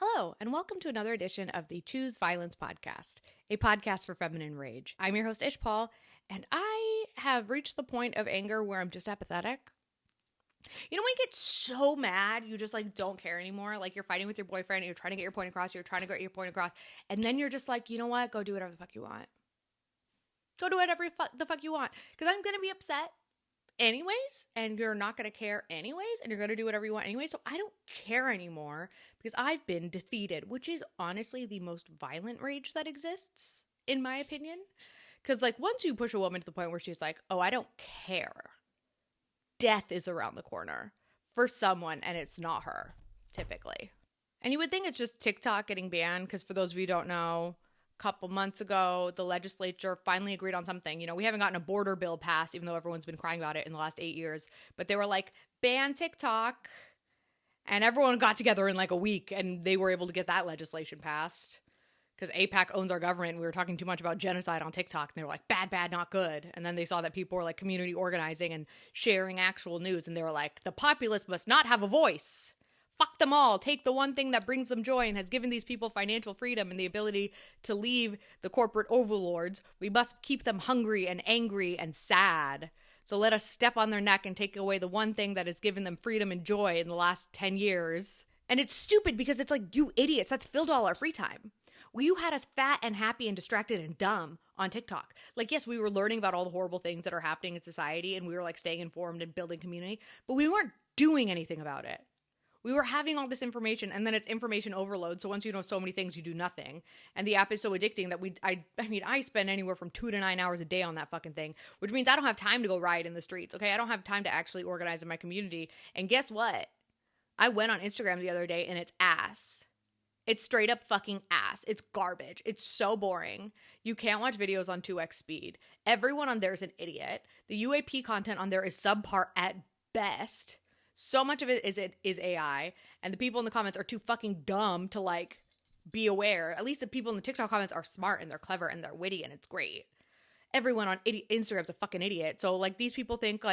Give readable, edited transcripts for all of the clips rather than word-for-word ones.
Hello, and welcome to another edition of the Choose Violence podcast, a podcast for feminine rage. I'm your host, Ishpal, and I have reached the point of anger where I'm just apathetic. You know when you get so mad, you just don't care anymore? Like you're fighting with your boyfriend and you're trying to get your point across, and then you're just like, you know what? Go do whatever the fuck you want. Go do whatever the fuck you want. Because I'm going to be upset anyways, and you're not going to care anyways, and you're going to do whatever you want anyway. So I don't care anymore because I've been defeated, which is honestly the most violent rage that exists, in my opinion. Because once you push a woman to the point where she's like, oh, I don't care, death is around the corner for someone, and it's not her, typically. And you would think it's just TikTok getting banned, because for those of you who don't know, couple months ago, the legislature finally agreed on something. You know, we haven't gotten a border bill passed, even though everyone's been crying about it in the last 8 years. But they were like, ban TikTok. And everyone got together in a week, and they were able to get that legislation passed. Because APAC owns our government. We were talking too much about genocide on TikTok. And they were like, bad, bad, not good. And then they saw that people were community organizing and sharing actual news. And they were like, the populace must not have a voice. Fuck them all. Take the one thing that brings them joy and has given these people financial freedom and the ability to leave the corporate overlords. We must keep them hungry and angry and sad. So let us step on their neck and take away the one thing that has given them freedom and joy in the last 10 years. And it's stupid because it's you idiots, that's filled all our free time. Well, you had us fat and happy and distracted and dumb on TikTok. Yes, we were learning about all the horrible things that are happening in society, and we were staying informed and building community, but we weren't doing anything about it. We were having all this information, and then it's information overload. So once you know so many things, you do nothing. And the app is so addicting that I spend anywhere from 2 to 9 hours a day on that fucking thing, which means I don't have time to go riot in the streets. Okay, I don't have time to actually organize in my community. And guess what? I went on Instagram the other day, and it's ass. It's straight up fucking ass. It's garbage. It's so boring. You can't watch videos on 2x speed. Everyone on there is an idiot. The UAP content on there is subpar at best. So much of it is AI, and the people in the comments are too fucking dumb to be aware. At least the people in the TikTok comments are smart and they're clever and they're witty and it's great. Everyone on Instagram's a fucking idiot. So these people think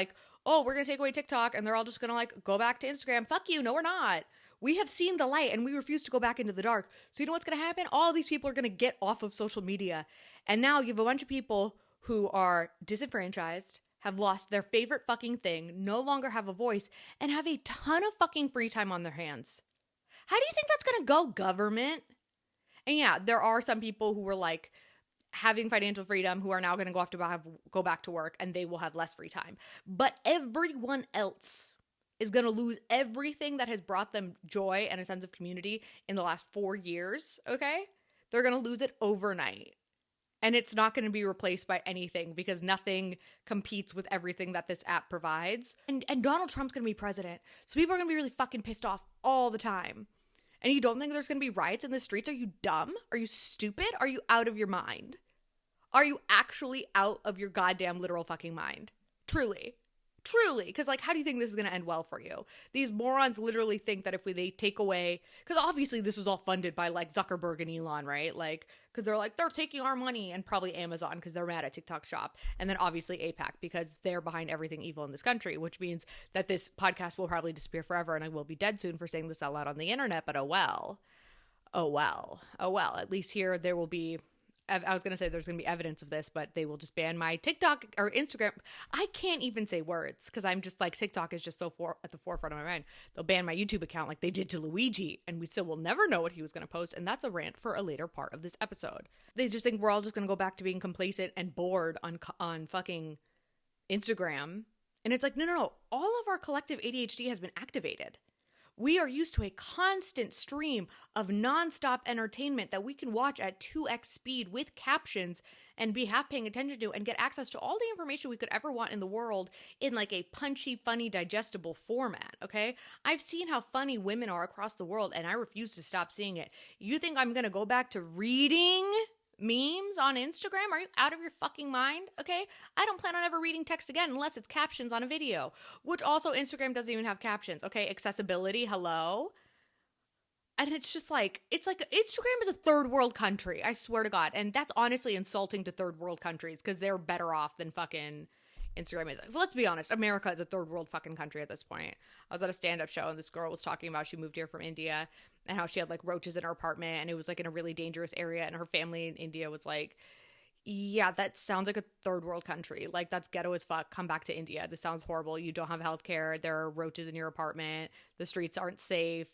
oh, we're gonna take away TikTok and they're all just gonna go back to Instagram. Fuck you. No, we're not. We have seen the light and we refuse to go back into the dark. So you know what's gonna happen? All these people are gonna get off of social media, and now you have a bunch of people who are disenfranchised, have lost their favorite fucking thing, no longer have a voice, and have a ton of fucking free time on their hands. How do you think that's gonna go, government? And yeah, there are some people who were having financial freedom who are now gonna go back to work, and they will have less free time. But everyone else is gonna lose everything that has brought them joy and a sense of community in the last 4 years, okay? They're gonna lose it overnight. And it's not going to be replaced by anything because nothing competes with everything that this app provides. And Donald Trump's going to be president. So people are going to be really fucking pissed off all the time. And you don't think there's going to be riots in the streets? Are you dumb? Are you stupid? Are you out of your mind? Are you actually out of your goddamn literal fucking mind? Truly. Because how do you think this is going to end well for you? These morons literally think that if they take away, because obviously this was all funded by Zuckerberg and Elon, right? Because they're taking our money, and probably Amazon because they're mad at TikTok Shop. And then obviously APAC because they're behind everything evil in this country, which means that this podcast will probably disappear forever and I will be dead soon for saying this out loud on the internet, but oh well. At least here there will be, I was going to say there's going to be evidence of this, but they will just ban my TikTok or Instagram. I can't even say words because I'm just TikTok is just so at the forefront of my mind. They'll ban my YouTube account like they did to Luigi, and we still will never know what he was going to post. And that's a rant for a later part of this episode. They just think we're all just going to go back to being complacent and bored on fucking Instagram. And it's no. All of our collective ADHD has been activated. We are used to a constant stream of nonstop entertainment that we can watch at 2x speed with captions and be half paying attention to and get access to all the information we could ever want in the world in a punchy, funny, digestible format, okay? I've seen how funny women are across the world and I refuse to stop seeing it. You think I'm going to go back to reading memes on Instagram? Are you out of your fucking mind? Okay, I don't plan on ever reading text again unless it's captions on a video, which also Instagram doesn't even have captions. Okay, accessibility, hello. And it's just Instagram is a third world country, I swear to God. And that's honestly insulting to third world countries because they're better off than fucking Instagram is. Let's be honest, America is a third world fucking country at this point. I was at a stand-up show and this girl was talking about she moved here from India and how she had like roaches in her apartment and it was like in a really dangerous area, and her family in India was like, yeah, that sounds like a third world country. Like, that's ghetto as fuck. Come back to India. This sounds horrible. You don't have healthcare. There are roaches in your apartment. The streets aren't safe.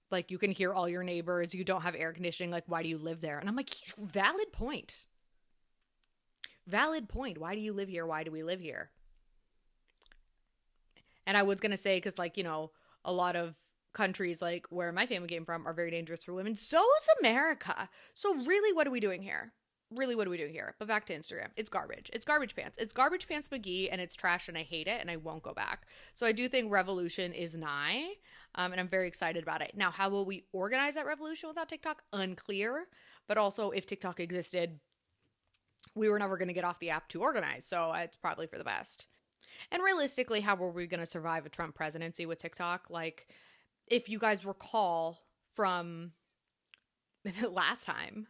Like, you can hear all your neighbors. You don't have air conditioning. Like, why do you live there? And I'm like, valid point. Valid point. Why do you live here? Why do we live here? And I was going to say, because, like, you know, a lot of countries, like, where my family came from are very dangerous for women. So is America. So really, what are we doing here? Really, what are we doing here? But back to Instagram. It's garbage. It's garbage pants. It's garbage pants McGee, and it's trash, and I hate it, and I won't go back. So I do think revolution is nigh, and I'm very excited about it. Now, how will we organize that revolution without TikTok? Unclear. But also, if TikTok existed, we were never going to get off the app to organize. So it's probably for the best. And realistically, how were we going to survive a Trump presidency with TikTok? Like, if you guys recall from the last time,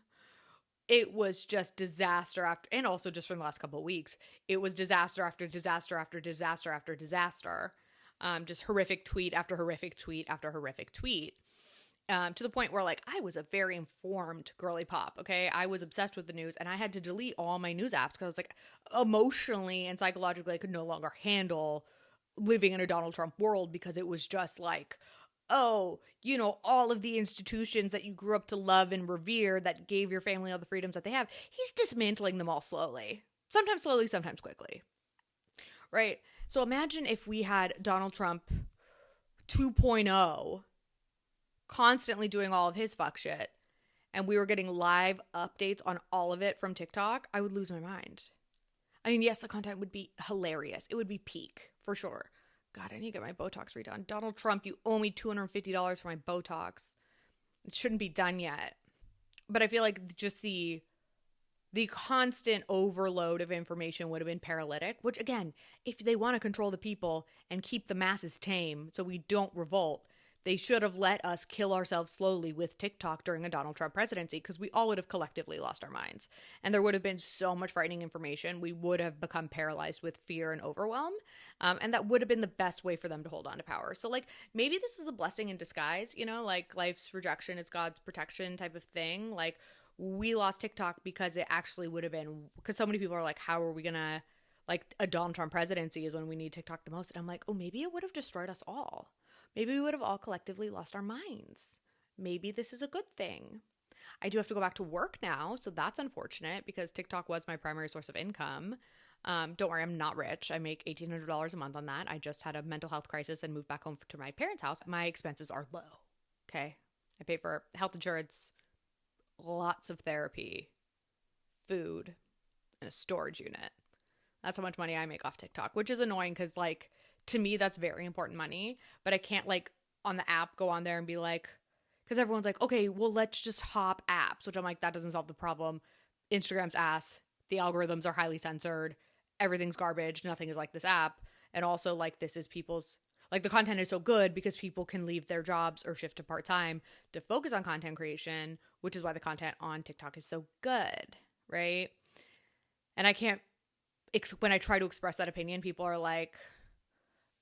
it was just disaster after, and also just from the last couple of weeks, it was disaster after disaster after disaster after disaster. Just horrific tweet after horrific tweet after horrific tweet. To the point where, like, I was a very informed girly pop, okay? I was obsessed with the news, and I had to delete all my news apps because I was like, emotionally and psychologically, I could no longer handle living in a Donald Trump world, because it was just like, oh, you know, all of the institutions that you grew up to love and revere that gave your family all the freedoms that they have, he's dismantling them all slowly. Sometimes slowly, sometimes quickly. Right? So imagine if we had Donald Trump 2.0 constantly doing all of his fuck shit, and we were getting live updates on all of it from TikTok. I would lose my mind. I mean, yes, the content would be hilarious. It would be peak, for sure. God, I need to get my Botox redone. Donald Trump, you owe me $250 for my Botox. It shouldn't be done yet. But I feel like just the constant overload of information would have been paralytic, which, again, if they want to control the people and keep the masses tame so we don't revolt, they should have let us kill ourselves slowly with TikTok during a Donald Trump presidency, because we all would have collectively lost our minds. And there would have been so much frightening information. We would have become paralyzed with fear and overwhelm. And that would have been the best way for them to hold on to power. So, like, maybe this is a blessing in disguise, you know, like life's rejection is God's protection type of thing. Like, we lost TikTok because it actually would have been, because so many people are like, how are we going to, like, a Donald Trump presidency is when we need TikTok the most. And I'm like, oh, maybe it would have destroyed us all. Maybe we would have all collectively lost our minds. Maybe this is a good thing. I do have to go back to work now, so that's unfortunate, because TikTok was my primary source of income. Don't worry, I'm not rich. I make $1,800 a month on that. I just had a mental health crisis and moved back home to my parents' house. My expenses are low, okay? I pay for health insurance, lots of therapy, food, and a storage unit. That's how much money I make off TikTok, which is annoying because, like, to me, that's very important money, but I can't, like, on the app go on there and be like, because everyone's like, okay, well, let's just hop apps, which I'm like, that doesn't solve the problem. Instagram's ass. The algorithms are highly censored. Everything's garbage. Nothing is like this app. And also, like, this is people's, like, the content is so good because people can leave their jobs or shift to part-time to focus on content creation, which is why the content on TikTok is so good, right? And I can't, when I try to express that opinion, people are like,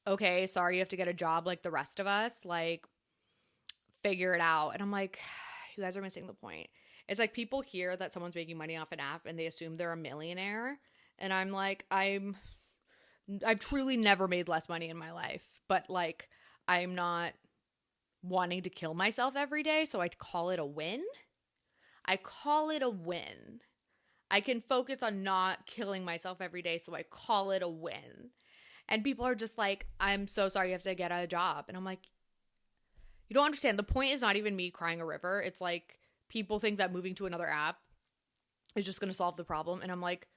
okay, sorry, you have to get a job like the rest of us, like, figure it out. And I'm like, you guys are missing the point. It's like people hear that someone's making money off an app and they assume they're a millionaire. And I'm like, I've truly never made less money in my life, but, like, I'm not wanting to kill myself every day, so I call it a win. I call it a win. I can focus on not killing myself every day, so I call it a win. And people are just like, I'm so sorry you have to get a job. And I'm like, you don't understand. The point is not even me crying a river. It's like people think that moving to another app is just going to solve the problem. And I'm like,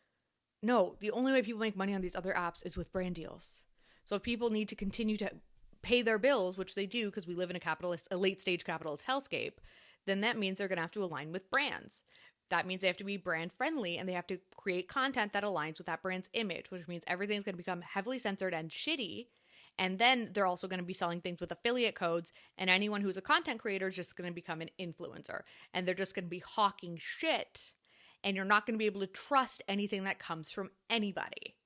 no, the only way people make money on these other apps is with brand deals. So if people need to continue to pay their bills, which they do because we live in a late stage capitalist hellscape, then that means they're going to have to align with brands. That means they have to be brand friendly and they have to create content that aligns with that brand's image, which means everything's going to become heavily censored and shitty. And then they're also going to be selling things with affiliate codes, and anyone who's a content creator is just going to become an influencer, and they're just going to be hawking shit, and you're not going to be able to trust anything that comes from anybody.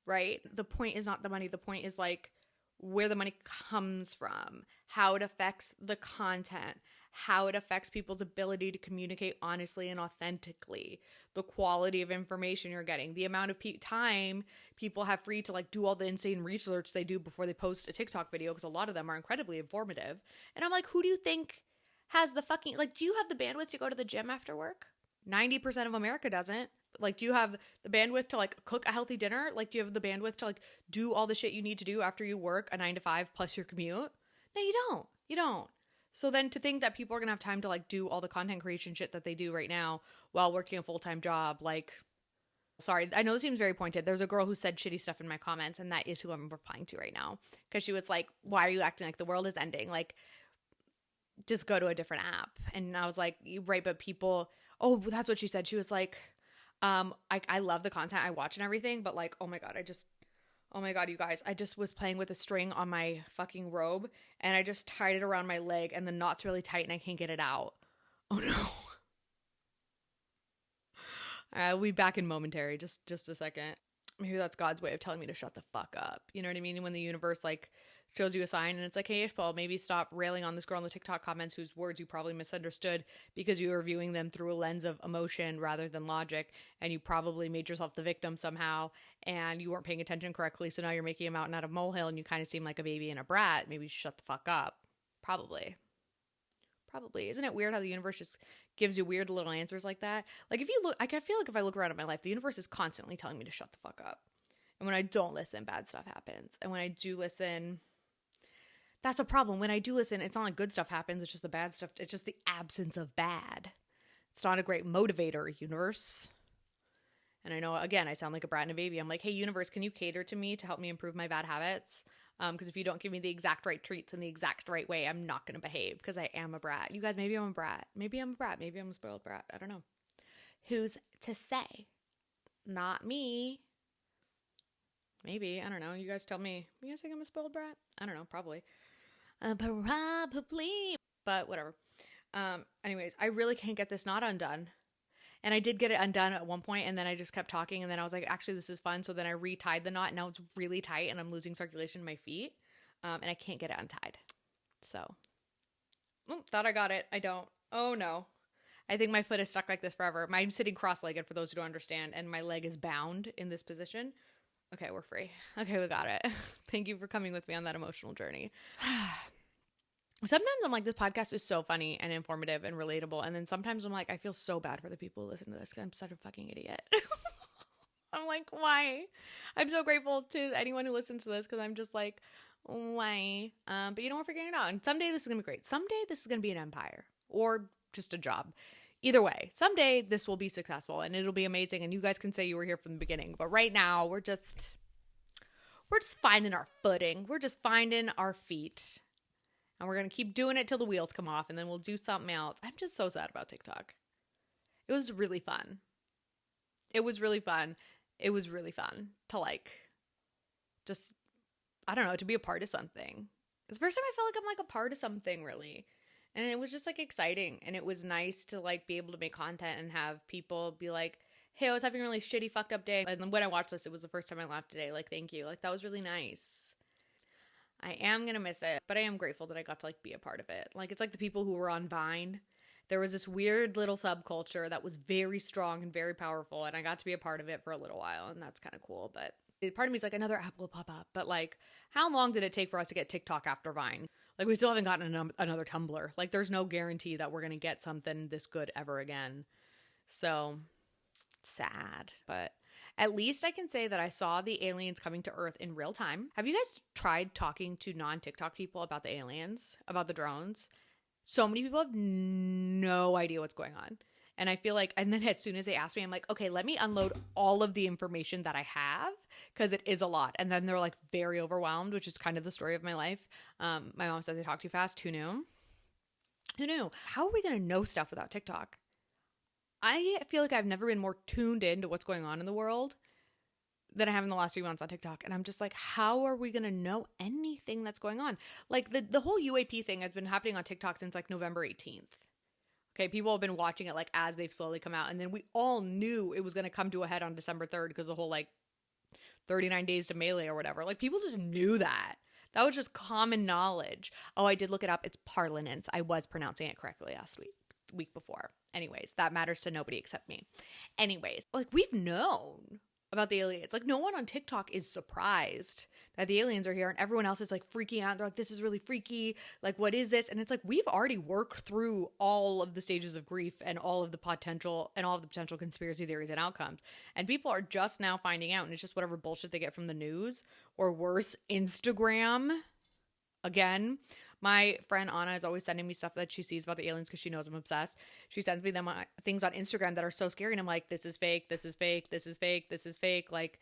right? The point is not the money. The point is like where the money comes from, how it affects the content, how it affects people's ability to communicate honestly and authentically, the quality of information you're getting, the amount of time people have free to like do all the insane research they do before they post a TikTok video, because a lot of them are incredibly informative. And I'm like, who do you think has the fucking, like, do you have the bandwidth to go to the gym after work? 90% of America doesn't. Like, do you have the bandwidth to like cook a healthy dinner? Like, do you have the bandwidth to like do all the shit you need to do after you work a 9 to 5 plus your commute? No, you don't. You don't. So then to think that people are going to have time to like do all the content creation shit that they do right now while working a full-time job, like, sorry, I know this seems very pointed. There's a girl who said shitty stuff in my comments, and that is who I'm replying to right now. Because she was like, why are you acting like the world is ending? Like, just go to a different app. And I was like, right, but people, oh, that's what she said. She was like, I love the content I watch and everything, but like, oh my God, you guys, I just was playing with a string on my fucking robe and I just tied it around my leg and the knot's really tight and I can't get it out. Oh no. We'll be back in momentary, just a second. Maybe that's God's way of telling me to shut the fuck up. You know what I mean? When the universe like shows you a sign and it's like, hey, Ishpaul, maybe stop railing on this girl in the TikTok comments whose words you probably misunderstood because you were viewing them through a lens of emotion rather than logic, and you probably made yourself the victim somehow and you weren't paying attention correctly, so now you're making a mountain out of molehill and you kind of seem like a baby and a brat. Maybe you should shut the fuck up. Probably. Isn't it weird how the universe just gives you weird little answers like that? Like if you look, I feel like if I look around at my life, the universe is constantly telling me to shut the fuck up. And when I don't listen, bad stuff happens. And when I do listen, that's a problem. When I do listen, it's not like good stuff happens. It's just the bad stuff. It's just the absence of bad. It's not a great motivator, universe. And I know, again, I sound like a brat and a baby. I'm like, hey, universe, can you cater to me to help me improve my bad habits? Because if you don't give me the exact right treats in the exact right way, I'm not going to behave because I am a brat. You guys, maybe I'm a brat. Maybe I'm a brat. Maybe I'm a spoiled brat. I don't know. Who's to say? Not me. Maybe. I don't know. You guys tell me. You guys think I'm a spoiled brat? I don't know. Probably. Probably. But whatever. Anyways, I really can't get this knot undone. And I did get it undone at one point, and then I just kept talking, and then I was like, actually, this is fun. So then I retied the knot, and now it's really tight, and I'm losing circulation in my feet, and I can't get it untied. So, thought I got it. I don't. Oh, no. I think my foot is stuck like this forever. I'm sitting cross-legged, for those who don't understand, and my leg is bound in this position. Okay, we're free. Okay, we got it. Thank you for coming with me on that emotional journey. Sometimes I'm like, this podcast is so funny and informative and relatable. And then sometimes I'm like, I feel so bad for the people who listen to this because I'm such a fucking idiot. I'm like, why? I'm so grateful to anyone who listens to this because I'm just like, why? But you know, we're figuring it out. And someday this is going to be great. Someday this is going to be an empire or just a job. Either way, someday this will be successful and it'll be amazing. And you guys can say you were here from the beginning. But right now, we're just finding our footing. We're just finding our feet. And we're going to keep doing it till the wheels come off, and then we'll do something else. I'm just so sad about TikTok. It was really fun. It was really fun to like, just, I don't know, to be a part of something. It's the first time I felt like I'm like a part of something, really. And it was just like exciting. And it was nice to like be able to make content and have people be like, hey, I was having a really shitty fucked up day. And then when I watched this, it was the first time I laughed today. Like, thank you. Like, that was really nice. I am going to miss it, but I am grateful that I got to like be a part of it. Like, it's like the people who were on Vine. There was this weird little subculture that was very strong and very powerful, and I got to be a part of it for a little while, and that's kind of cool. But part of me is like, another app will pop up. But like, how long did it take for us to get TikTok after Vine? Like, we still haven't gotten another Tumblr. Like, there's no guarantee that we're going to get something this good ever again. So, sad. But at least I can say that I saw the aliens coming to Earth in real time. Have you guys tried talking to non-TikTok people about the aliens, about the drones? So many people have no idea what's going on. And I feel like, and then as soon as they ask me, I'm like, okay, let me unload all of the information that I have, because it is a lot. And then they're like very overwhelmed, which is kind of the story of my life. My mom said they talk too fast. Who knew? How are we going to know stuff without TikTok? I feel like I've never been more tuned into what's going on in the world than I have in the last few months on TikTok. And I'm just like, how are we going to know anything that's going on? Like the whole UAP thing has been happening on TikTok since like November 18th. Okay, people have been watching it like as they've slowly come out. And then we all knew it was going to come to a head on December 3rd because the whole like 39 days to melee or whatever. Like, people just knew that. That was just common knowledge. Oh, I did look it up. It's parlance. I was pronouncing it correctly last week before. Anyways, that matters to nobody except me. Anyways, like, we've known about the aliens. Like, no one on TikTok is surprised that the aliens are here, and everyone else is like freaking out. They're like, this is really freaky. Like, what is this? And it's like, we've already worked through all of the stages of grief and all of the potential conspiracy theories and outcomes. And people are just now finding out, and it's just whatever bullshit they get from the news, or worse, Instagram. Again, my friend Anna is always sending me stuff that she sees about the aliens because she knows I'm obsessed. She sends me things on Instagram that are so scary, and I'm like, this is fake, this is fake, this is fake, this is fake. Like,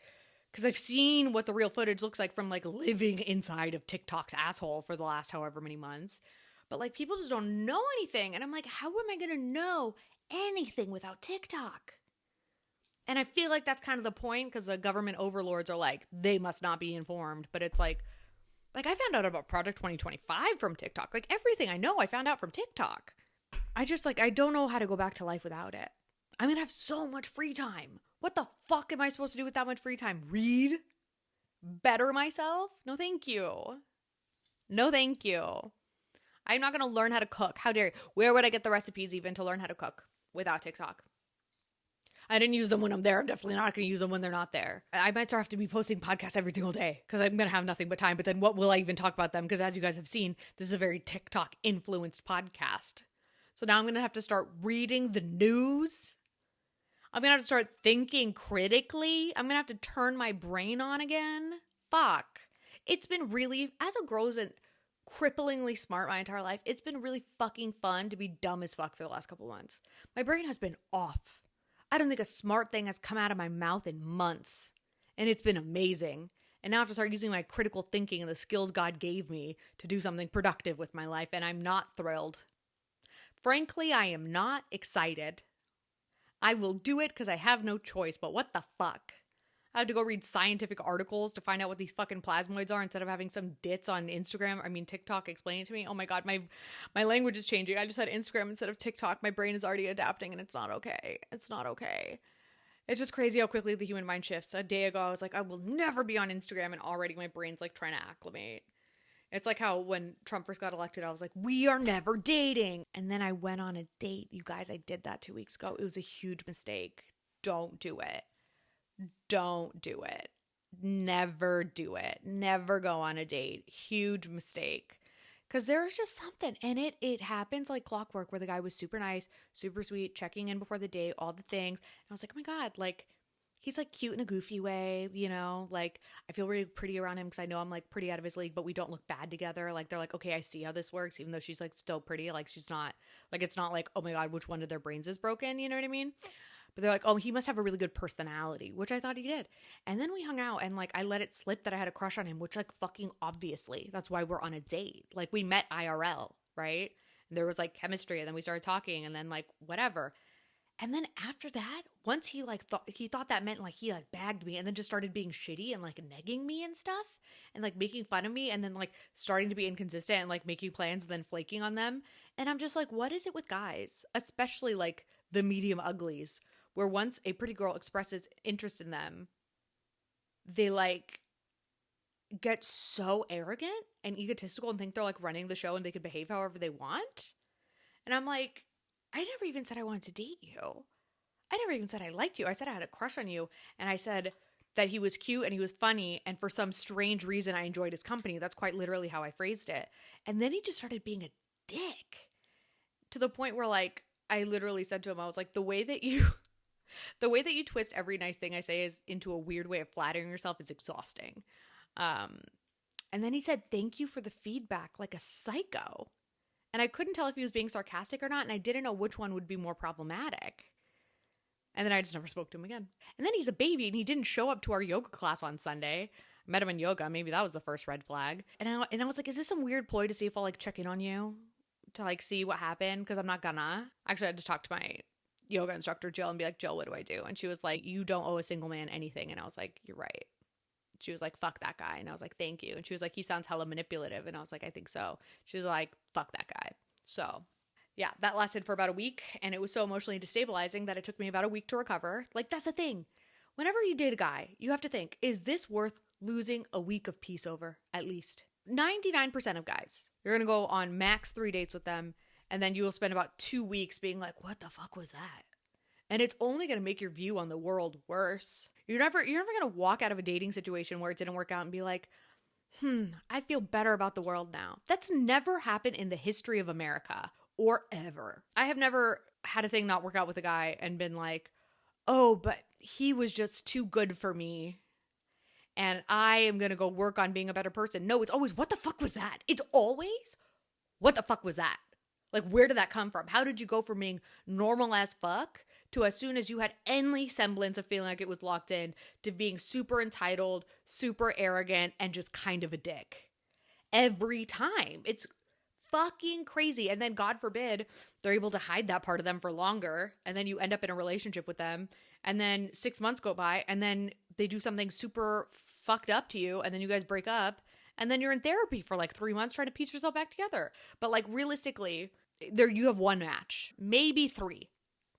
because I've seen what the real footage looks like from, like, living inside of TikTok's asshole for the last however many months. But, like, people just don't know anything. And I'm like, how am I going to know anything without TikTok? And I feel like that's kind of the point, because the government overlords are like, they must not be informed. But it's like I found out about Project 2025 from TikTok. Like, everything I know, I found out from TikTok. I just, like, I don't know how to go back to life without it. I'm going to have so much free time. What the fuck am I supposed to do with that much free time? Read? Better myself? No, thank you. No, thank you. I'm not going to learn how to cook. How dare you? Where would I get the recipes even to learn how to cook without TikTok? I didn't use them when I'm there. I'm definitely not going to use them when they're not there. I might start have to be posting podcasts every single day because I'm going to have nothing but time. But then what will I even talk about them? Because as you guys have seen, this is a very TikTok influenced podcast. So now I'm going to have to start reading the news. I'm going to have to start thinking critically. I'm going to have to turn my brain on again. Fuck. It's been really, as a girl who's been cripplingly smart my entire life, it's been really fucking fun to be dumb as fuck for the last couple months. My brain has been off. I don't think a smart thing has come out of my mouth in months. And it's been amazing. And now I have to start using my critical thinking and the skills God gave me to do something productive with my life. And I'm not thrilled. Frankly, I am not excited. I will do it because I have no choice. But what the fuck? I had to go read scientific articles to find out what these fucking plasmoids are instead of having some ditz on TikTok explain it to me. Oh my God, my language is changing. I just had Instagram instead of TikTok. My brain is already adapting and it's not okay. It's not okay. It's just crazy how quickly the human mind shifts. A day ago, I was like, I will never be on Instagram, and already my brain's like trying to acclimate. It's like how when Trump first got elected, I was like, we are never dating. And then I went on a date. You guys, I did that 2 weeks ago. It was a huge mistake. Don't do it. Don't do it. Never do it. Never go on a date. Huge mistake. Because there's just something. And it happens like clockwork, where the guy was super nice, super sweet, checking in before the date, all the things. And I was like, oh my God, like, he's like cute in a goofy way, you know? Like, I feel really pretty around him because I know I'm like pretty out of his league, but we don't look bad together. Like, they're like, okay, I see how this works, even though she's like still pretty. Like, she's not, like, it's not like, oh my God, which one of their brains is broken? You know what I mean? But they're like, oh, he must have a really good personality, which I thought he did. And then we hung out, and like, I let it slip that I had a crush on him, which, like, fucking obviously, that's why we're on a date. Like, we met IRL, right? And there was like chemistry, and then we started talking, and then like whatever. And then after that, once he like thought that meant like he like bagged me, and then just started being shitty and like negging me and stuff, and like making fun of me, and then like starting to be inconsistent and like making plans and then flaking on them. And I'm just like, what is it with guys, especially like the medium uglies, where once a pretty girl expresses interest in them, they like get so arrogant and egotistical and think they're like running the show and they can behave however they want. And I'm like, I never even said I wanted to date you. I never even said I liked you. I said I had a crush on you. And I said that he was cute and he was funny. And for some strange reason, I enjoyed his company. That's quite literally how I phrased it. And then he just started being a dick, to the point where like, I literally said to him, I was like, the way that you twist every nice thing I say is into a weird way of flattering yourself is exhausting. And then he said, thank you for the feedback, like a psycho. And I couldn't tell if he was being sarcastic or not. And I didn't know which one would be more problematic. And then I just never spoke to him again. And then he's a baby, and he didn't show up to our yoga class on Sunday. I met him in yoga. Maybe that was the first red flag. And I was like, is this some weird ploy to see if I'll like check in on you, to like see what happened? Because I'm not gonna. Actually, I had to talk to my yoga instructor, Jill, and be like, Jill, what do I do? And she was like, you don't owe a single man anything. And I was like, you're right. She was like, fuck that guy. And I was like, thank you. And she was like, he sounds hella manipulative. And I was like, I think so. She was like, fuck that guy. So yeah, that lasted for about a week. And it was so emotionally destabilizing that it took me about a week to recover. Like, that's the thing. whenever you date a guy, you have to think, is this worth losing a week of peace over at least? 99% of guys, you're going to go on max 3 dates with them, and then you will spend about 2 weeks being like, what the fuck was that? And it's only going to make your view on the world worse. You're never going to walk out of a dating situation where it didn't work out and be like, I feel better about the world now. That's never happened in the history of America or ever. I have never had a thing not work out with a guy and been like, oh, but he was just too good for me and I am going to go work on being a better person. No, it's always, what the fuck was that? It's always, what the fuck was that? Like, where did that come from? How did you go from being normal as fuck to, as soon as you had any semblance of feeling like it was locked in, to being super entitled, super arrogant, and just kind of a dick? Every time. It's fucking crazy. And then, God forbid, they're able to hide that part of them for longer, and then you end up in a relationship with them, and then 6 months go by, and then they do something super fucked up to you, and then you guys break up, and then you're in therapy for like 3 months trying to piece yourself back together. But like, realistically, there you have one match, maybe three.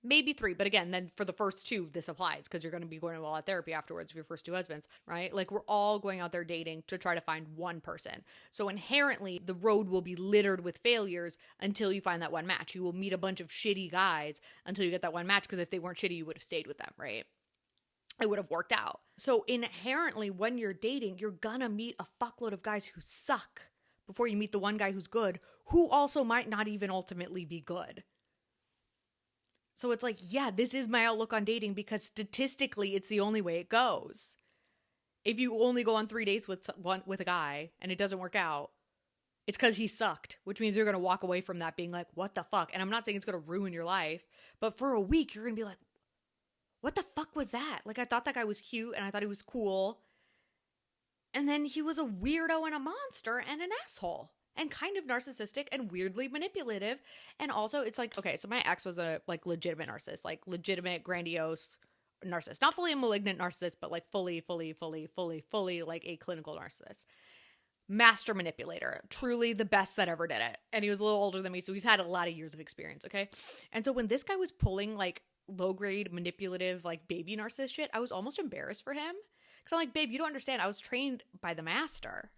But again, then for the first two, this applies because you're going to be going to a lot of therapy afterwards with your first two husbands, right? Like, we're all going out there dating to try to find one person. So inherently, the road will be littered with failures until you find that one match. You will meet a bunch of shitty guys until you get that one match, because if they weren't shitty, you would have stayed with them, right? It would have worked out. So inherently, when you're dating, you're gonna meet a fuckload of guys who suck before you meet the one guy who's good, who also might not even ultimately be good. So it's like, yeah, this is my outlook on dating, because statistically, it's the only way it goes. If you only go on 3 dates with a guy and it doesn't work out, it's because he sucked, which means you're going to walk away from that being like, what the fuck? And I'm not saying it's going to ruin your life, but for a week, you're going to be like, what the fuck was that? Like, I thought that guy was cute and I thought he was cool. And then he was a weirdo and a monster and an asshole and kind of narcissistic and weirdly manipulative. And also, it's like, okay, so my ex was a like legitimate narcissist, like legitimate, grandiose narcissist. Not fully a malignant narcissist, but like fully like a clinical narcissist. Master manipulator, truly the best that ever did it. And he was a little older than me, so he's had a lot of years of experience, okay? And so when this guy was pulling like low-grade manipulative like baby narcissist shit, I was almost embarrassed for him, because I'm like, babe, you don't understand, I was trained by the master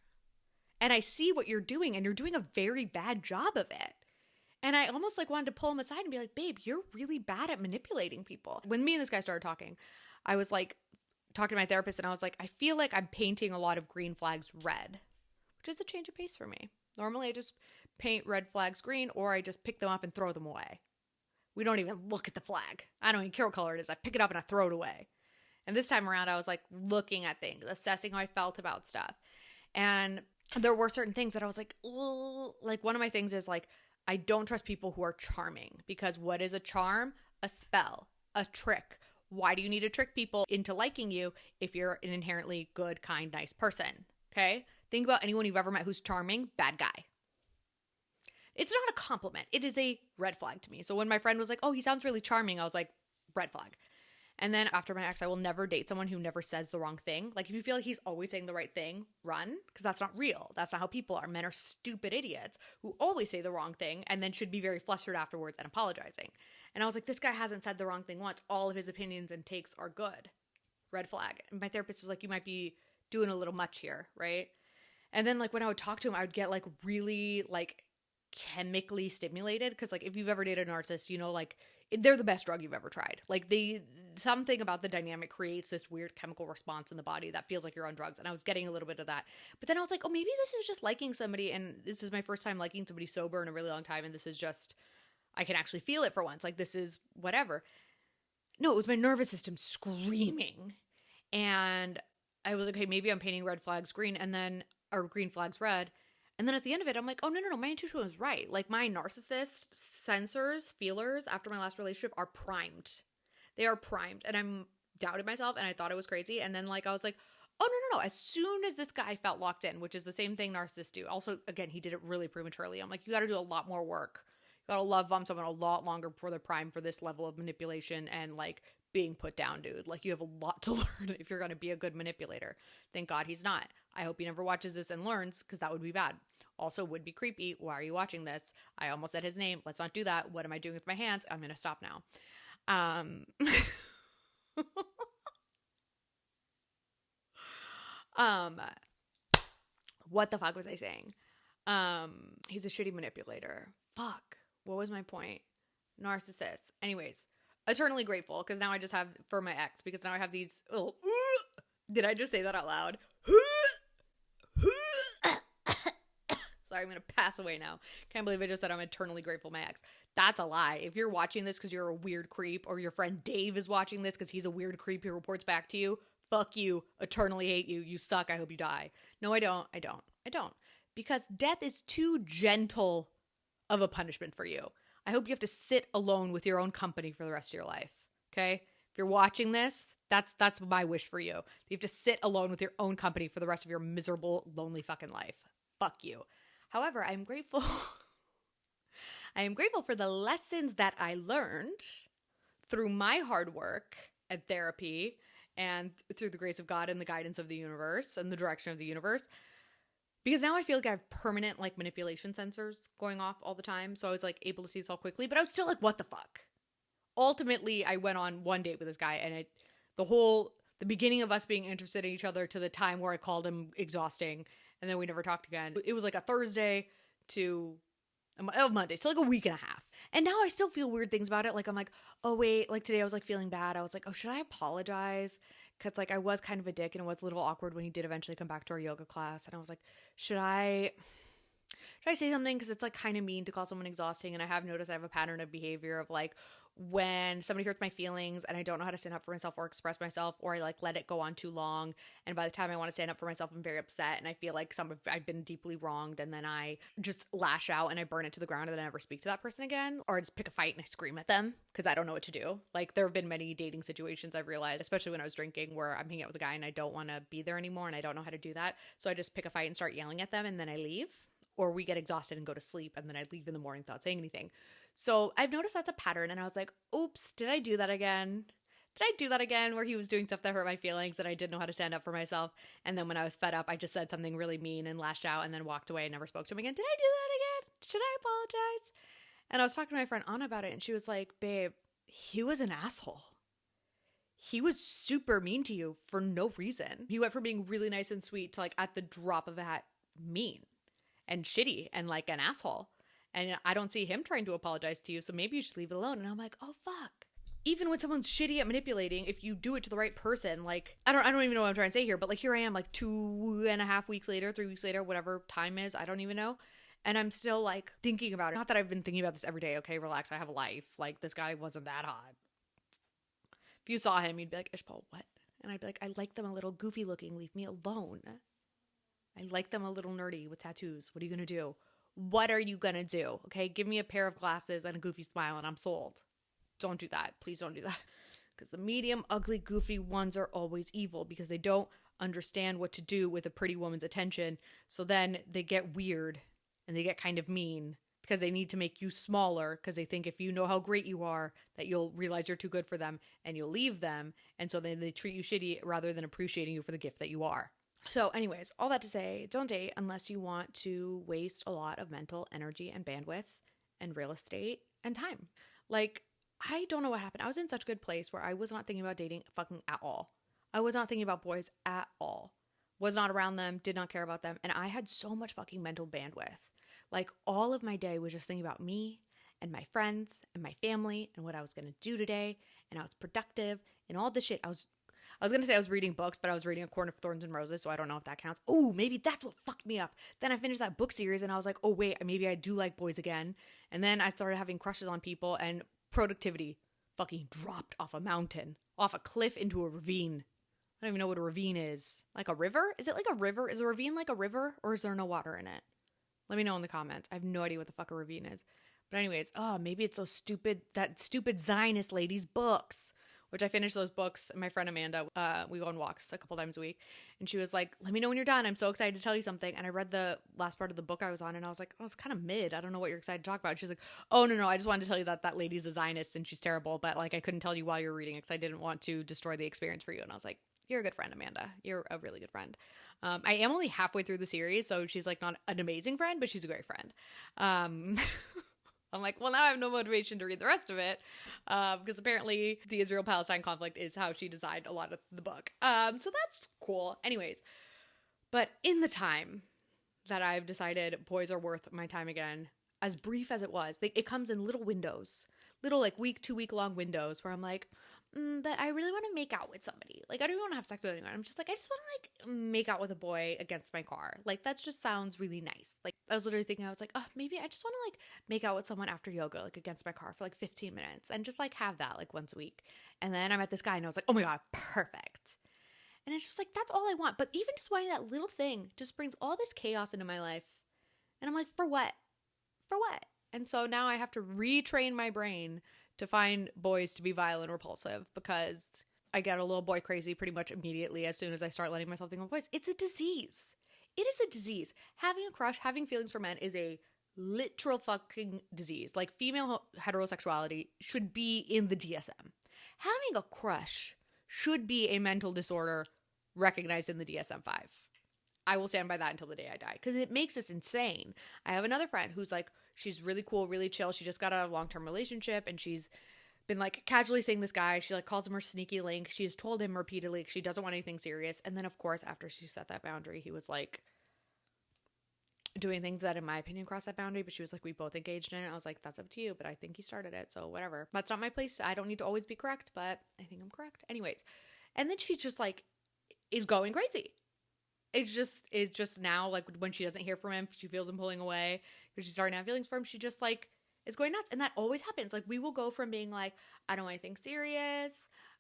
and I see what you're doing, and you're doing a very bad job of it. And I almost like wanted to pull him aside and be like, babe, you're really bad at manipulating people. When me and this guy started talking, I was like talking to my therapist, and I was like, I feel like I'm painting a lot of green flags red, which is a change of pace for me. Normally I just paint red flags green, or I just pick them up and throw them away. We don't even look at the flag. I don't even care what color it is. I pick it up and I throw it away. And this time around, I was like looking at things, assessing how I felt about stuff. And there were certain things that I was like, ugh. Like, one of my things is like, I don't trust people who are charming, because what is a charm? A spell, a trick. Why do you need to trick people into liking you if you're an inherently good, kind, nice person? Okay? Think about anyone you've ever met who's charming, bad guy. It's not a compliment. It is a red flag to me. So when my friend was like, oh, he sounds really charming, I was like, red flag. And then after my ex, I will never date someone who never says the wrong thing. Like, if you feel like he's always saying the right thing, run, because that's not real. That's not how people are. Men are stupid idiots who always say the wrong thing and then should be very flustered afterwards and apologizing. And I was like, this guy hasn't said the wrong thing once. All of his opinions and takes are good. Red flag. And my therapist was like, you might be doing a little much here, right? And then like when I would talk to him, I would get like really like chemically stimulated, because like if you've ever dated a narcissist, you know, like they're the best drug you've ever tried. Like something about the dynamic creates this weird chemical response in the body that feels like you're on drugs. And I was getting a little bit of that. But then I was like, oh, maybe this is just liking somebody, and this is my first time liking somebody sober in a really long time, and this is just, I can actually feel it for once. Like, this is whatever. No, it was my nervous system screaming. And I was like, okay, maybe I'm painting red flags green, and then, or green flags red. And then at the end of it, I'm like, oh, no, my intuition was right. Like, my narcissist sensors, feelers after my last relationship are primed. They are primed. And I'm doubted myself, and I thought it was crazy. And then, like, I was like, oh, no. As soon as this guy felt locked in, which is the same thing narcissists do. Also, again, he did it really prematurely. I'm like, you got to do a lot more work. You got to love bomb someone a lot longer before they're primed for this level of manipulation and, like, being put down, dude. Like, you have a lot to learn if you're going to be a good manipulator. Thank God he's not. I hope he never watches this and learns, because that would be bad. Also would be creepy. Why are you watching this? I almost said his name. Let's not do that. What am I doing with my hands? I'm going to stop now. What the fuck was I saying? He's a shitty manipulator. Fuck. What was my point? Narcissist. Anyways, eternally grateful because now I just have for my ex because now I have these. Did I just say that out loud? Sorry, I'm going to pass away now. Can't believe I just said I'm eternally grateful my ex. That's a lie. If you're watching this because you're a weird creep or your friend Dave is watching this because he's a weird creep who reports back to you, fuck you. Eternally hate you. You suck. I hope you die. No, I don't. Because death is too gentle of a punishment for you. I hope you have to sit alone with your own company for the rest of your life. Okay? If you're watching this, that's my wish for you. You have to sit alone with your own company for the rest of your miserable, lonely fucking life. Fuck you. However, I'm grateful. I am grateful for the lessons that I learned through my hard work and therapy and through the grace of God and the guidance of the universe and the direction of the universe. Because now I feel like I have permanent like manipulation sensors going off all the time. So I was like able to see this all quickly, but I was still like, what the fuck? Ultimately, I went on one date with this guy and the beginning of us being interested in each other to the time where I called him exhausting and then we never talked again. It was like a Thursday to a Monday. So like a week and a half. And now I still feel weird things about it. Like I'm like, oh wait, like today I was like feeling bad. I was like, oh, should I apologize? Because like I was kind of a dick and it was a little awkward when he did eventually come back to our yoga class. And I was like, should I say something? Because it's like kind of mean to call someone exhausting. And I have noticed I have a pattern of behavior of like when somebody hurts my feelings and I don't know how to stand up for myself or express myself, or I like let it go on too long. And by the time I want to stand up for myself, I'm very upset and I feel like I've been deeply wronged. And then I just lash out and I burn it to the ground and then I never speak to that person again, or I just pick a fight and I scream at them because I don't know what to do. Like there have been many dating situations I've realized, especially when I was drinking, where I'm hanging out with a guy and I don't want to be there anymore and I don't know how to do that. So I just pick a fight and start yelling at them and then I leave, or we get exhausted and go to sleep and then I leave in the morning without saying anything. So I've noticed that's a pattern and I was like, oops, did I do that again? Where he was doing stuff that hurt my feelings that I didn't know how to stand up for myself. And then when I was fed up, I just said something really mean and lashed out and then walked away and never spoke to him again. Did I do that again? Should I apologize? And I was talking to my friend Anna about it and she was like, babe, he was an asshole. He was super mean to you for no reason. He went from being really nice and sweet to like at the drop of a hat mean and shitty and like an asshole. And I don't see him trying to apologize to you, so maybe you should leave it alone. And I'm like, oh, fuck. Even when someone's shitty at manipulating, if you do it to the right person, like, I don't even know what I'm trying to say here, but like here I am like 2.5 weeks later, 3 weeks later, whatever time is, I don't even know. And I'm still like thinking about it. Not that I've been thinking about this every day. Okay, relax. I have a life. Like this guy wasn't that hot. If you saw him, you'd be like, Ishpal, what? And I'd be like, I like them a little goofy looking. Leave me alone. I like them a little nerdy with tattoos. What are you going to do? What are you going to do? Okay, give me a pair of glasses and a goofy smile and I'm sold. Don't do that. Please don't do that. Because the medium, ugly, goofy ones are always evil because they don't understand what to do with a pretty woman's attention. So then they get weird and they get kind of mean because they need to make you smaller because they think if you know how great you are that you'll realize you're too good for them and you'll leave them. And so then they treat you shitty rather than appreciating you for the gift that you are. So anyways, all that to say, don't date unless you want to waste a lot of mental energy and bandwidth and real estate and time. Like, I don't know what happened. I was in such a good place where I was not thinking about dating fucking at all. I was not thinking about boys at all. Was not around them, did not care about them. And I had so much fucking mental bandwidth. Like, all of my day was just thinking about me and my friends and my family and what I was going to do today. And I was productive and all this shit. I was going to say I was reading books, but I was reading A Corn of Thorns and Roses, so I don't know if that counts. Oh, maybe that's what fucked me up. Then I finished that book series, and I was like, oh, wait, maybe I do like boys again. And then I started having crushes on people, and productivity fucking dropped off a mountain, off a cliff into a ravine. I don't even know what a ravine is. Like a river? Is it like a river? Is a ravine like a river, or is there no water in it? Let me know in the comments. I have no idea what the fuck a ravine is. But anyways, maybe it's that stupid Zionist lady's books. Which I finished those books. My friend Amanda, we go on walks a couple times a week. And she was like, let me know when you're done. I'm so excited to tell you something. And I read the last part of the book I was on. And I was like, oh, it's kind of mid. I don't know what you're excited to talk about. She's like, oh, no. I just wanted to tell you that lady's a Zionist and she's terrible. But like, I couldn't tell you while you're reading it because I didn't want to destroy the experience for you. And I was like, you're a good friend, Amanda. You're a really good friend. I am only halfway through the series. So she's like not an amazing friend, but she's a great friend. I'm like, well, now I have no motivation to read the rest of it because apparently the Israel-Palestine conflict is how she designed a lot of the book. So that's cool. Anyways, But in the time that I've decided boys are worth my time again, as brief as it was, it comes in little windows, little like week, 2 week long windows where I'm like, but I really want to make out with somebody. Like, I don't even want to have sex with anyone. I'm just like, I just want to like make out with a boy against my car. Like, that just sounds really nice. Like, I was literally thinking, I was like, oh, maybe I just want to like make out with someone after yoga, like against my car for like 15 minutes and just like have that like once a week. And then I met this guy and I was like, oh my God, perfect. And it's just like, that's all I want. But even just wanting that little thing just brings all this chaos into my life. And I'm like, for what? For what? And so now I have to retrain my brain to find boys to be vile and repulsive because I get a little boy crazy pretty much immediately as soon as I start letting myself think of boys. It's a disease. It is a disease. Having a crush, having feelings for men is a literal fucking disease. Like, female heterosexuality should be in the DSM. Having a crush should be a mental disorder recognized in the DSM-5. I will stand by that until the day I die because it makes us insane. I have another friend who's like, she's really cool, really chill. She just got out of a long-term relationship and she's been like casually seeing this guy. She like calls him her sneaky link. She's told him repeatedly she doesn't want anything serious. And then of course, after she set that boundary, he was like doing things that in my opinion crossed that boundary, but she was like, we both engaged in it. I was like, that's up to you, but I think he started it. So whatever. That's not my place. I don't need to always be correct, but I think I'm correct. Anyways. And then she just like is going crazy. It's just now, like, when she doesn't hear from him, she feels him pulling away because she's starting to have feelings for him. She just, like, is going nuts. And that always happens. Like, we will go from being like, I don't want anything serious.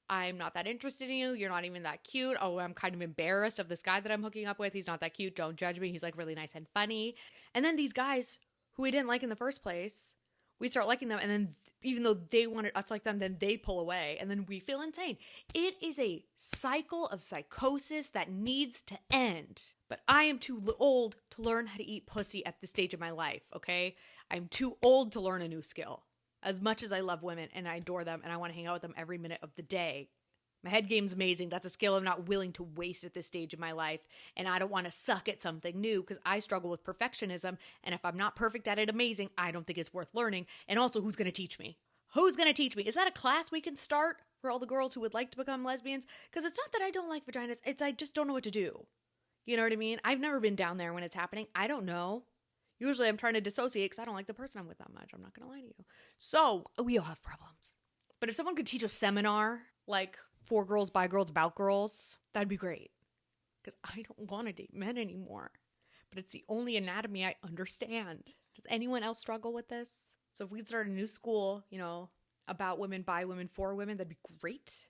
I'm not that interested in you. You're not even that cute. Oh, I'm kind of embarrassed of this guy that I'm hooking up with. He's not that cute. Don't judge me. He's, like, really nice and funny. And then these guys who we didn't like in the first place, we start liking them. And then even though they wanted us to like them, then they pull away. And then we feel insane. It is a cycle of psychosis that needs to end. But I am too old to learn how to eat pussy at this stage of my life, okay? I'm too old to learn a new skill. As much as I love women and I adore them and I want to hang out with them every minute of the day, my head game's amazing. That's a skill I'm not willing to waste at this stage of my life. And I don't want to suck at something new because I struggle with perfectionism. And if I'm not perfect at it amazing, I don't think it's worth learning. And also, who's going to teach me? Who's going to teach me? Is that a class we can start for all the girls who would like to become lesbians? Because it's not that I don't like vaginas. It's I just don't know what to do. You know what I mean? I've never been down there when it's happening. I don't know. Usually I'm trying to dissociate because I don't like the person I'm with that much. I'm not going to lie to you. So we all have problems. But if someone could teach a seminar like For Girls, By Girls, About Girls, that'd be great. Because I don't want to date men anymore. But it's the only anatomy I understand. Does anyone else struggle with this? So if we could start a new school, you know, about women, by women, for women, that'd be great.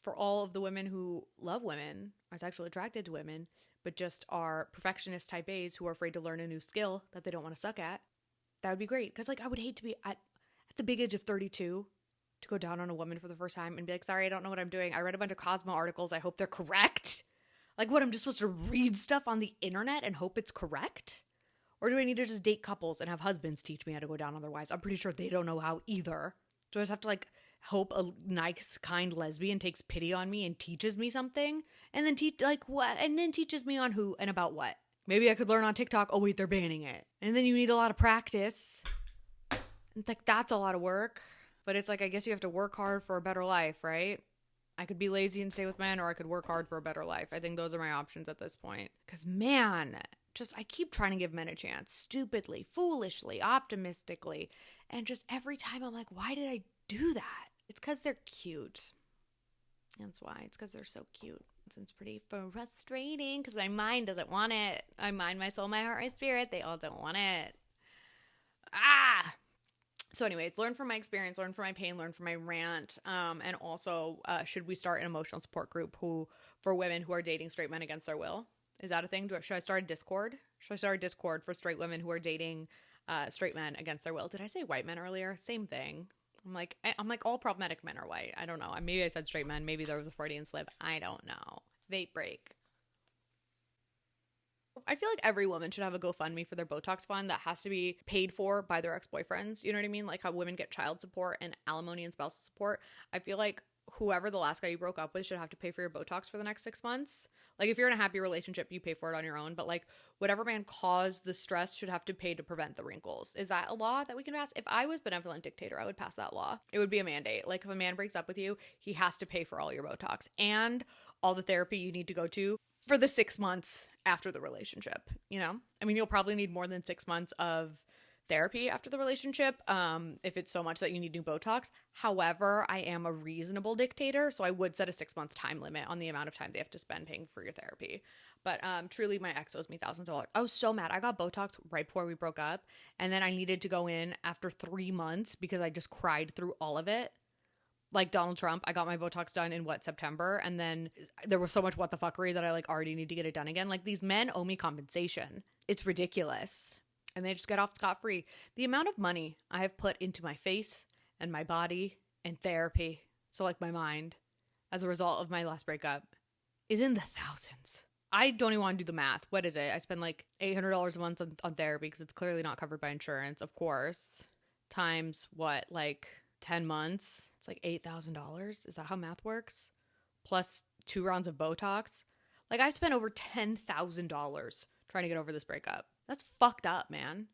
For all of the women who love women, are sexually attracted to women, but just are perfectionist type A's who are afraid to learn a new skill that they don't want to suck at, that would be great. Because, like, I would hate to be at the big age of 32 to go down on a woman for the first time and be like, sorry, I don't know what I'm doing. I read a bunch of Cosmo articles. I hope they're correct. Like, what, I'm just supposed to read stuff on the internet and hope it's correct? Or do I need to just date couples and have husbands teach me how to go down on their wives? I'm pretty sure they don't know how either. Do I just have to, like, hope a nice, kind lesbian takes pity on me and teaches me something? And then what? And then teaches me on who and about what? Maybe I could learn on TikTok. Oh, wait, they're banning it. And then you need a lot of practice. It's like, that's a lot of work. But it's like, I guess you have to work hard for a better life, right? I could be lazy and stay with men, or I could work hard for a better life. I think those are my options at this point. Because, man, I keep trying to give men a chance. Stupidly, foolishly, optimistically. And just every time I'm like, why did I do that? It's because they're cute. That's why. It's because they're so cute. It's pretty frustrating because my mind doesn't want it. My mind, my soul, my heart, my spirit, they all don't want it. So anyways, learn from my experience, learn from my pain, learn from my rant. And also, should we start an emotional support group for women who are dating straight men against their will? Is that a thing? Should I start a Discord? Should I start a Discord for straight women who are dating straight men against their will? Did I say white men earlier? Same thing. I'm like all problematic men are white. I don't know. Maybe I said straight men. Maybe there was a Freudian slip. I don't know. They break. I feel like every woman should have a GoFundMe for their Botox fund that has to be paid for by their ex-boyfriends. You know what I mean? Like how women get child support and alimony and spousal support. I feel like whoever the last guy you broke up with should have to pay for your Botox for the next 6 months. Like if you're in a happy relationship, you pay for it on your own. But like whatever man caused the stress should have to pay to prevent the wrinkles. Is that a law that we can pass? If I was benevolent dictator, I would pass that law. It would be a mandate. Like if a man breaks up with you, he has to pay for all your Botox and all the therapy you need to go to for the 6 months after the relationship, you know? I mean, you'll probably need more than 6 months of therapy after the relationship, if it's so much that you need new Botox. However, I am a reasonable dictator, so I would set a 6-month time limit on the amount of time they have to spend paying for your therapy. But truly, my ex owes me thousands of dollars. I was so mad. I got Botox right before we broke up, and then I needed to go in after 3 months because I just cried through all of it. Like Donald Trump, I got my Botox done in September, and then there was so much what the fuckery that I like already need to get it done again. Like, these men owe me compensation. It's ridiculous. And they just get off scot-free. The amount of money I have put into my face and my body and therapy, so like my mind, as a result of my last breakup, is in the thousands. I don't even want to do the math. What is it? I spend like $800 a month on therapy because it's clearly not covered by insurance, of course. Times what, like 10 months? It's like $8,000. Is that how math works? Plus 2 rounds of Botox. Like, I've spent over $10,000 trying to get over this breakup. That's fucked up, man.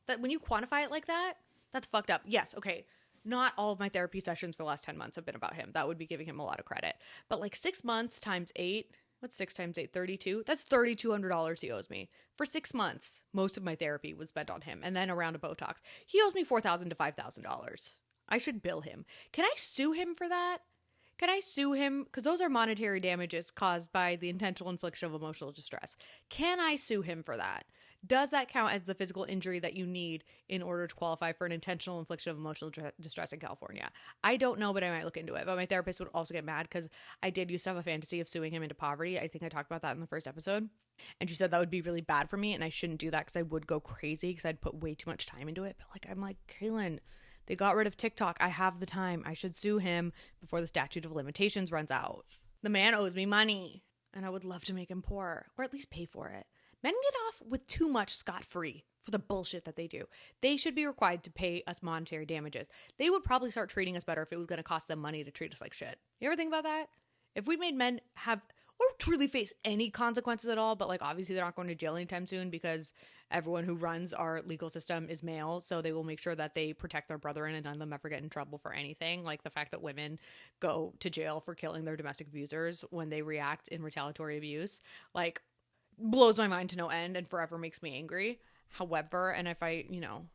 That when you quantify it like that, that's fucked up. Yes, okay. Not all of my therapy sessions for the last 10 months have been about him. That would be giving him a lot of credit. But like 6 months times 8, what's 6 times 8? 32? That's $3,200 he owes me. For 6 months, most of my therapy was spent on him. And then a round of Botox. He owes me $4,000 to $5,000. I should bill him. Can I sue him for that? Can I sue him? Because those are monetary damages caused by the intentional infliction of emotional distress. Can I sue him for that? Does that count as the physical injury that you need in order to qualify for an intentional infliction of emotional distress in California? I don't know, but I might look into it. But my therapist would also get mad because I did used to have a fantasy of suing him into poverty. I think I talked about that in the first episode. And she said that would be really bad for me and I shouldn't do that because I would go crazy because I'd put way too much time into it. But like, I'm like, Kaylin, they got rid of TikTok. I have the time. I should sue him before the statute of limitations runs out. The man owes me money and I would love to make him poor or at least pay for it. Men get off with too much scot-free for the bullshit that they do. They should be required to pay us monetary damages. They would probably start treating us better if it was going to cost them money to treat us like shit. You ever think about that? If we made men have or truly face any consequences at all, but like obviously they're not going to jail anytime soon because everyone who runs our legal system is male, so they will make sure that they protect their brethren and none of them ever get in trouble for anything. Like the fact that women go to jail for killing their domestic abusers when they react in retaliatory abuse, like blows my mind to no end and forever makes me angry. However, and if I,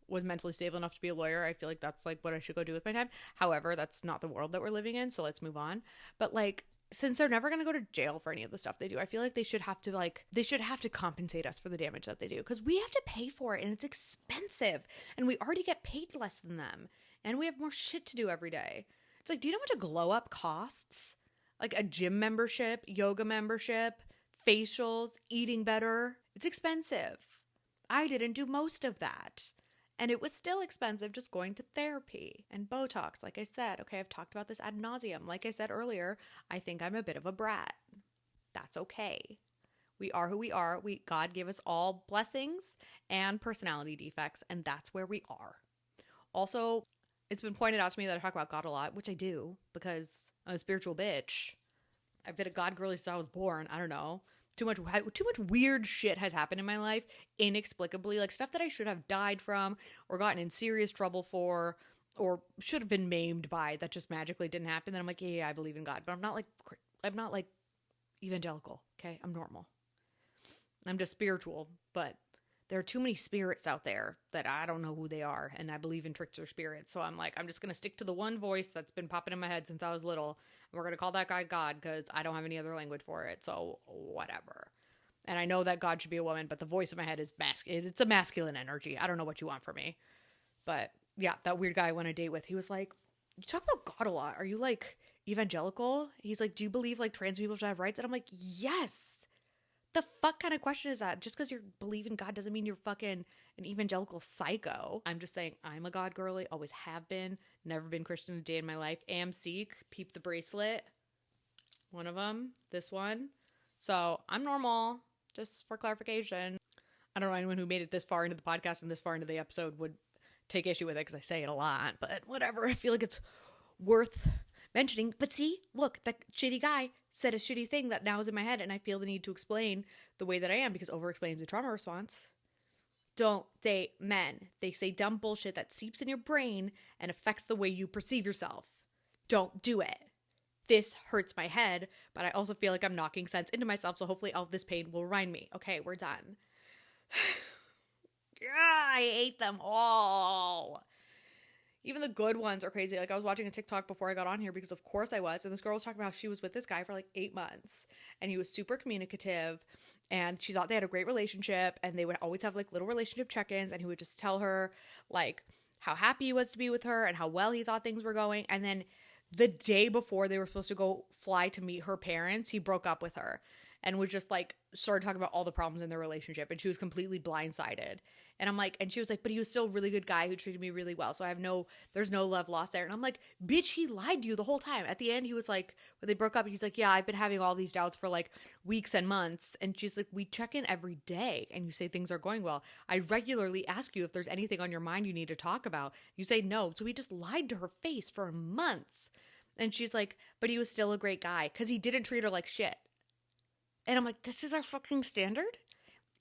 was mentally stable enough to be a lawyer, I feel like that's like what I should go do with my time. However, that's not the world that we're living in, so let's move on. But like, since they're never going to go to jail for any of the stuff they do, I feel like they should have to compensate us for the damage that they do because we have to pay for it and it's expensive and we already get paid less than them and we have more shit to do every day. It's like, do you know how much a glow up costs? Like a gym membership, yoga membership, facials, eating better. It's expensive. I didn't do most of that. And it was still expensive just going to therapy and Botox. Like I said, okay, I've talked about this ad nauseum. Like I said earlier, I think I'm a bit of a brat. That's okay. We are who we are. God gave us all blessings and personality defects, and that's where we are. Also, it's been pointed out to me that I talk about God a lot, which I do because I'm a spiritual bitch. I've been a God girly since I was born. I don't know. Too much weird shit has happened in my life inexplicably, like stuff that I should have died from or gotten in serious trouble for or should have been maimed by that just magically didn't happen. Then I'm like, yeah, I believe in God, but I'm not like evangelical. Okay. I'm normal. I'm just spiritual, but there are too many spirits out there that I don't know who they are. And I believe in trickster spirits. So I'm like, I'm just going to stick to the one voice that's been popping in my head since I was little. We're going to call that guy God because I don't have any other language for it. So whatever. And I know that God should be a woman, but the voice in my head is it's a masculine energy. I don't know what you want from me. But yeah, that weird guy I went on a date with, he was like, you talk about God a lot. Are you like evangelical? He's like, do you believe like trans people should have rights? And I'm like, yes. The fuck kind of question is that? Just because you believe in God doesn't mean you're fucking an evangelical psycho. I'm just saying I'm a God girly, always have been, never been Christian a day in my life. Am Sikh, peep the bracelet. One of them, this one. So I'm normal, just for clarification. I don't know anyone who made it this far into the podcast and this far into the episode would take issue with it because I say it a lot, but whatever. I feel like it's worth mentioning. But see, look, that shitty guy said a shitty thing that now is in my head and I feel the need to explain the way that I am because over explains the trauma response. Don't they, men? They say dumb bullshit that seeps in your brain and affects the way you perceive yourself. Don't do it. this hurts my head, but I also feel like I'm knocking sense into myself. So hopefully all of this pain will remind me, okay, we're done. I hate them all. Even the good ones are crazy. Like I was watching a TikTok before I got on here because of course I was. And this girl was talking about how she was with this guy for like 8 months and he was super communicative and she thought they had a great relationship and they would always have like little relationship check-ins and he would just tell her like how happy he was to be with her and how well he thought things were going. And then the day before they were supposed to go fly to meet her parents, he broke up with her and was just like started talking about all the problems in their relationship and she was completely blindsided. And I'm like, and she was like, but he was still a really good guy who treated me really well. So there's no love lost there. And I'm like, bitch, he lied to you the whole time. At the end, he was like, when they broke up, he's like, yeah, I've been having all these doubts for like weeks and months. And she's like, we check in every day and you say things are going well. I regularly ask you if there's anything on your mind you need to talk about. You say no. So he just lied to her face for months. And she's like, but he was still a great guy because he didn't treat her like shit. And I'm like, this is our fucking standard?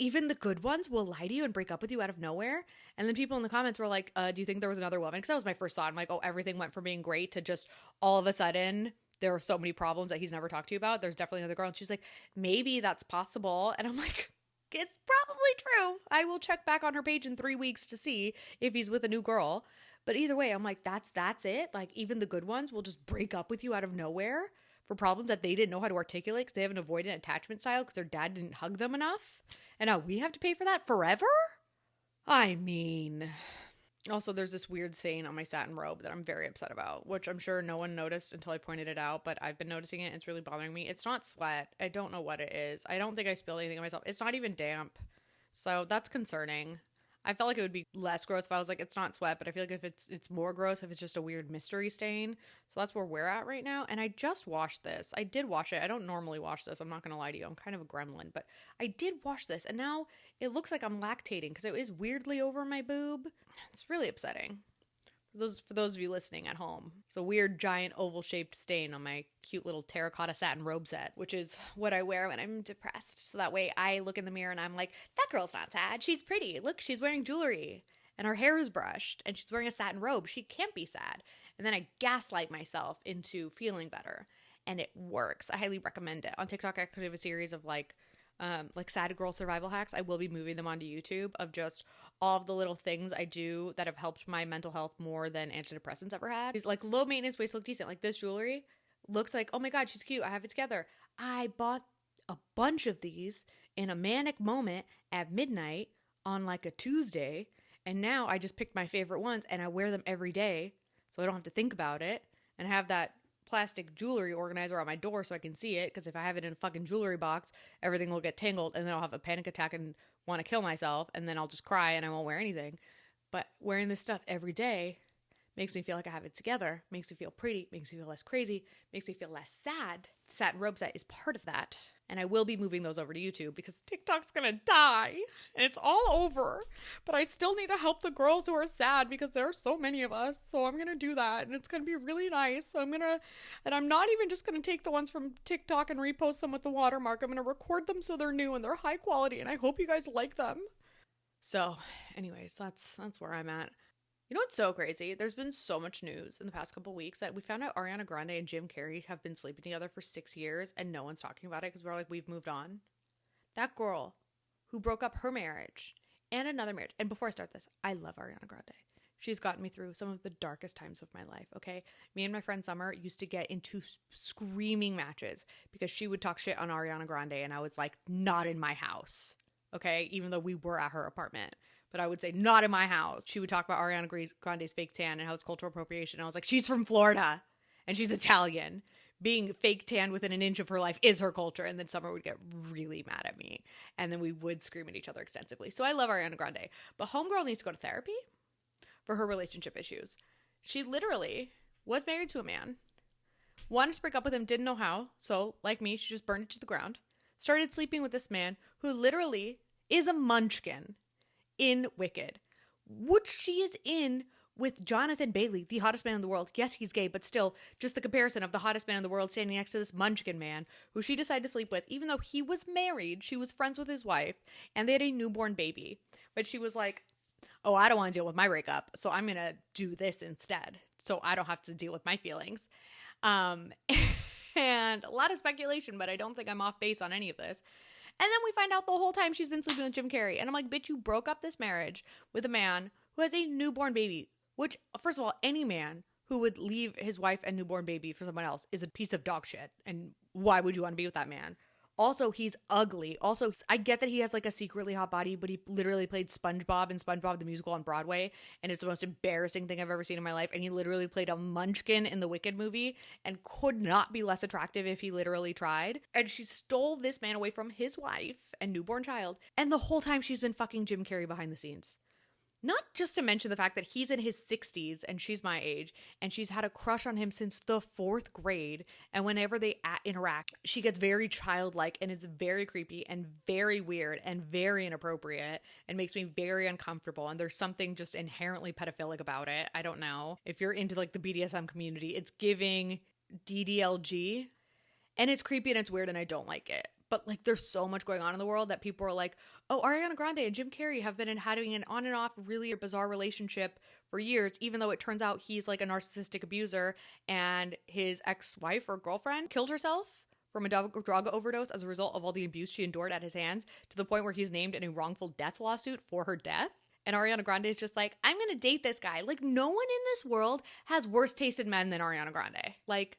Even the good ones will lie to you and break up with you out of nowhere. And then people in the comments were like, do you think there was another woman? Because that was my first thought. I'm like, oh, everything went from being great to just all of a sudden there are so many problems that he's never talked to you about. There's definitely another girl. And she's like, maybe that's possible. And I'm like, it's probably true. I will check back on her page in 3 weeks to see if he's with a new girl. But either way, I'm like, that's it. Like even the good ones will just break up with you out of nowhere for problems that they didn't know how to articulate because they have an avoidant attachment style because their dad didn't hug them enough. And now we have to pay for that forever? I mean, also there's this weird stain on my satin robe that I'm very upset about, which I'm sure no one noticed until I pointed it out, but I've been noticing it. It's really bothering me. It's not sweat. I don't know what it is. I don't think I spilled anything on myself. It's not even damp. So that's concerning. I felt like it would be less gross if I was like, it's not sweat, but I feel like if it's more gross if it's just a weird mystery stain. So that's where we're at right now. And I just washed this. I did wash it. I don't normally wash this. I'm not going to lie to you. I'm kind of a gremlin, but I did wash this. And now it looks like I'm lactating because it is weirdly over my boob. It's really upsetting. For those of you listening at home, it's a weird giant oval shaped stain on my cute little terracotta satin robe set, which is what I wear when I'm depressed. So that way I look in the mirror and I'm like, that girl's not sad. She's pretty. Look, she's wearing jewelry and her hair is brushed and she's wearing a satin robe. She can't be sad. And then I gaslight myself into feeling better and it works. I highly recommend it. On TikTok, I actually have a series of like sad girl survival hacks. I will be moving them onto YouTube of just all of the little things I do that have helped my mental health more than antidepressants ever had. It's like low maintenance ways look decent. Like this jewelry looks like, oh my God, she's cute. I have it together. I bought a bunch of these in a manic moment at midnight on like a Tuesday. And now I just picked my favorite ones and I wear them every day so I don't have to think about it. And I have that plastic jewelry organizer on my door so I can see it, because if I have it in a fucking jewelry box, everything will get tangled and then I'll have a panic attack and want to kill myself and then I'll just cry and I won't wear anything. But wearing this stuff every day makes me feel like I have it together, makes me feel pretty, makes me feel less crazy, makes me feel less sad. The satin robe set is part of that. And I will be moving those over to YouTube because TikTok's gonna die and it's all over. But I still need to help the girls who are sad because there are so many of us. So I'm gonna do that and it's gonna be really nice. So I'm not even just gonna take the ones from TikTok and repost them with the watermark. I'm gonna record them so they're new and they're high quality and I hope you guys like them. So anyways, that's where I'm at. You know what's so crazy? There's been so much news in the past couple weeks that we found out Ariana Grande and Jim Carey have been sleeping together for 6 years and no one's talking about it because we're like, we've moved on. That girl who broke up her marriage and another marriage. And before I start this, I love Ariana Grande. She's gotten me through some of the darkest times of my life, okay? Me and my friend Summer used to get into screaming matches because she would talk shit on Ariana Grande and I was like, not in my house, okay? Even though we were at her apartment. But I would say, not in my house. She would talk about Ariana Grande's fake tan and how it's cultural appropriation. And I was like, she's from Florida and she's Italian. Being fake tan within an inch of her life is her culture. And then Summer would get really mad at me. And then we would scream at each other extensively. So I love Ariana Grande. But homegirl needs to go to therapy for her relationship issues. She literally was married to a man, wanted to break up with him, didn't know how. So like me, she just burned it to the ground. Started sleeping with this man who literally is a munchkin in Wicked, which she is in with Jonathan Bailey, the hottest man in the world. Yes, he's gay, but still, just the comparison of the hottest man in the world standing next to this munchkin man who she decided to sleep with, even though he was married, she was friends with his wife, and they had a newborn baby. But she was like, oh, I don't want to deal with my breakup, so I'm going to do this instead, so I don't have to deal with my feelings. And a lot of speculation, but I don't think I'm off base on any of this. And then we find out the whole time she's been sleeping with Jim Carrey. And I'm like, bitch, you broke up this marriage with a man who has a newborn baby. Which, first of all, any man who would leave his wife and newborn baby for someone else is a piece of dog shit. And why would you want to be with that man? Also, he's ugly. Also, I get that he has like a secretly hot body, but he literally played SpongeBob in SpongeBob the Musical on Broadway. And it's the most embarrassing thing I've ever seen in my life. And he literally played a munchkin in the Wicked movie and could not be less attractive if he literally tried. And she stole this man away from his wife and newborn child. And the whole time she's been fucking Jim Carrey behind the scenes. Not just to mention the fact that he's in his 60s and she's my age, and she's had a crush on him since the 4th grade. And whenever they interact, she gets very childlike, and it's very creepy and very weird and very inappropriate and makes me very uncomfortable. And there's something just inherently pedophilic about it. I don't know. If you're into like the BDSM community, it's giving DDLG, and it's creepy and it's weird and I don't like it. But like there's so much going on in the world that people are like, oh, Ariana Grande and Jim Carrey have been having an on and off really bizarre relationship for years, even though it turns out he's like a narcissistic abuser and his ex-wife or girlfriend killed herself from a drug overdose as a result of all the abuse she endured at his hands, to the point where he's named in a wrongful death lawsuit for her death. And Ariana Grande is just like, I'm going to date this guy. Like, no one in this world has worse taste in men than Ariana Grande. Like,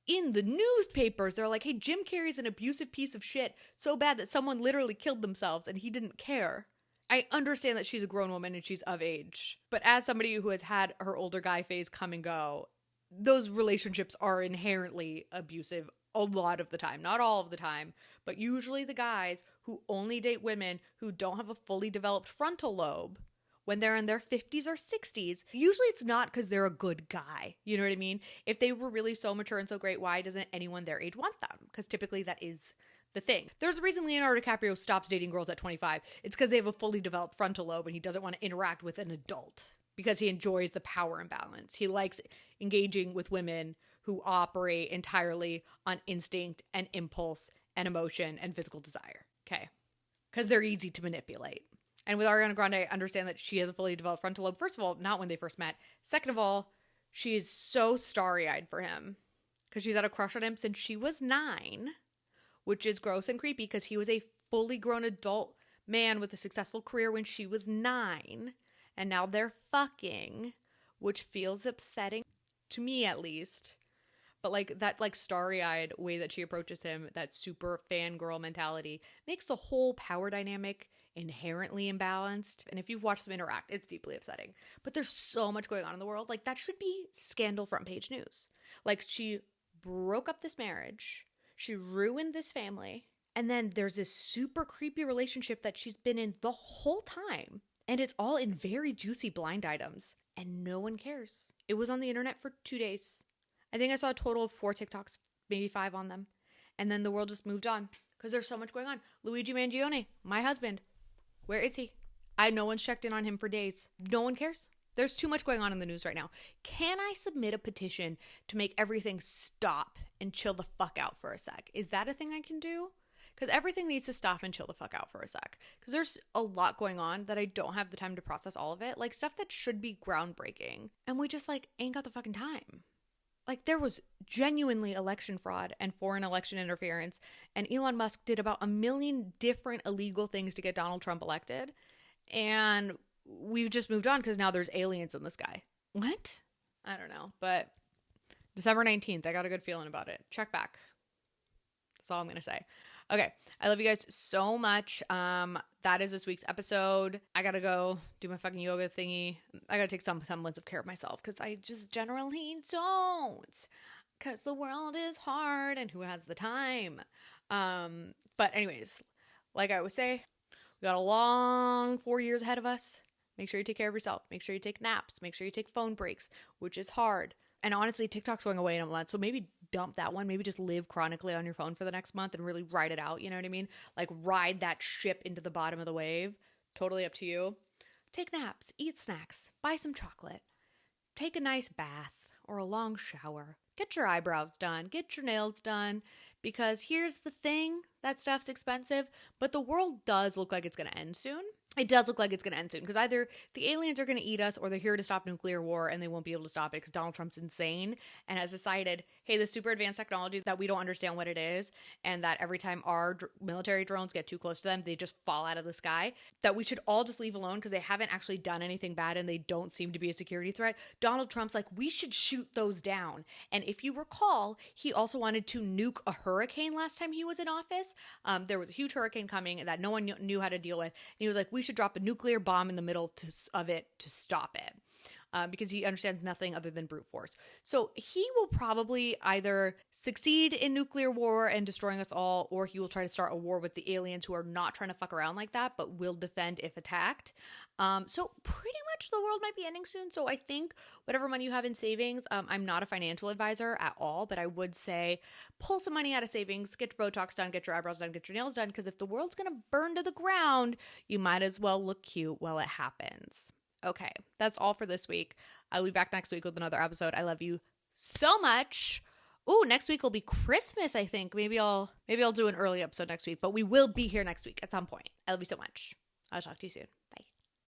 in the newspapers, they're like, hey, Jim Carrey's an abusive piece of shit, so bad that someone literally killed themselves and he didn't care. I understand that she's a grown woman and she's of age, but as somebody who has had her older guy phase come and go, those relationships are inherently abusive a lot of the time. Not all of the time, but usually the guys who only date women who don't have a fully developed frontal lobe when they're in their 50s or 60s, usually it's not because they're a good guy. You know what I mean? If they were really so mature and so great, why doesn't anyone their age want them? Because typically that is the thing. There's a reason Leonardo DiCaprio stops dating girls at 25. It's because they have a fully developed frontal lobe and he doesn't want to interact with an adult because he enjoys the power imbalance. He likes engaging with women who operate entirely on instinct and impulse and emotion and physical desire. Okay? Because they're easy to manipulate. And with Ariana Grande, I understand that she has a fully developed frontal lobe. First of all, not when they first met. Second of all, she is so starry-eyed for him because she's had a crush on him since she was 9, which is gross and creepy because he was a fully grown adult man with a successful career when she was 9. And now they're fucking, which feels upsetting to me at least. But like that like starry-eyed way that she approaches him, that super fangirl mentality, makes the whole power dynamic inherently imbalanced. And if you've watched them interact, it's deeply upsetting. But there's so much going on in the world. Like that should be scandal front page news. Like she broke up this marriage. She ruined this family. And then there's this super creepy relationship that she's been in the whole time. And it's all in very juicy blind items. And no one cares. It was on the internet for 2 days. I think I saw a total of 4 TikToks, maybe 5 on them. And then the world just moved on. Because there's so much going on. Luigi Mangione, my husband. Where is he? No one's checked in on him for days. No one cares. There's too much going on in the news right now. Can I submit a petition to make everything stop and chill the fuck out for a sec? Is that a thing I can do? Because everything needs to stop and chill the fuck out for a sec. Because there's a lot going on that I don't have the time to process all of it. Like stuff that should be groundbreaking. And we just like ain't got the fucking time. Like there was genuinely election fraud and foreign election interference, and Elon Musk did about 1 million different illegal things to get Donald Trump elected, and we've just moved on because now there's aliens in the sky. What? I don't know, but December 19th, I got a good feeling about it. Check back. That's all I'm going to say. Okay, I love you guys so much. That is this week's episode. I gotta go do my fucking yoga thingy. I gotta take some semblance of care of myself because I just generally don't. Because the world is hard and who has the time? But anyways, like I always say, we got a long 4 years ahead of us. Make sure you take care of yourself. Make sure you take naps. Make sure you take phone breaks, which is hard. And honestly, TikTok's going away in a month, so maybe dump that one. Maybe just live chronically on your phone for the next month and really ride it out, you know what I mean? Like ride that ship into the bottom of the wave. Totally up to you. Take naps, eat snacks, buy some chocolate, take a nice bath or a long shower. Get your eyebrows done, get your nails done, because here's the thing, that stuff's expensive, but the world does look like it's going to end soon. it does look like it's going to end soon, because either the aliens are going to eat us or they're here to stop nuclear war and they won't be able to stop it because Donald Trump's insane and has decided, hey, this super advanced technology that we don't understand what it is, and that every time our military drones get too close to them, they just fall out of the sky, that we should all just leave alone because they haven't actually done anything bad and they don't seem to be a security threat. Donald Trump's like, we should shoot those down. And if you recall, he also wanted to nuke a hurricane last time he was in office. There was a huge hurricane coming that no one knew how to deal with. And he was like, we should drop a nuclear bomb in the middle of it to stop it. Because he understands nothing other than brute force. So he will probably either succeed in nuclear war and destroying us all, or he will try to start a war with the aliens who are not trying to fuck around like that, but will defend if attacked. So pretty much the world might be ending soon. So I think whatever money you have in savings, I'm not a financial advisor at all, but I would say pull some money out of savings, get your Botox done, get your eyebrows done, get your nails done, because if the world's going to burn to the ground, you might as well look cute while it happens. Okay, that's all for this week. I'll be back next week with another episode. I love you so much. Ooh, next week will be Christmas, I think. Maybe I'll do an early episode next week, but we will be here next week at some point. I love you so much. I'll talk to you soon. Bye.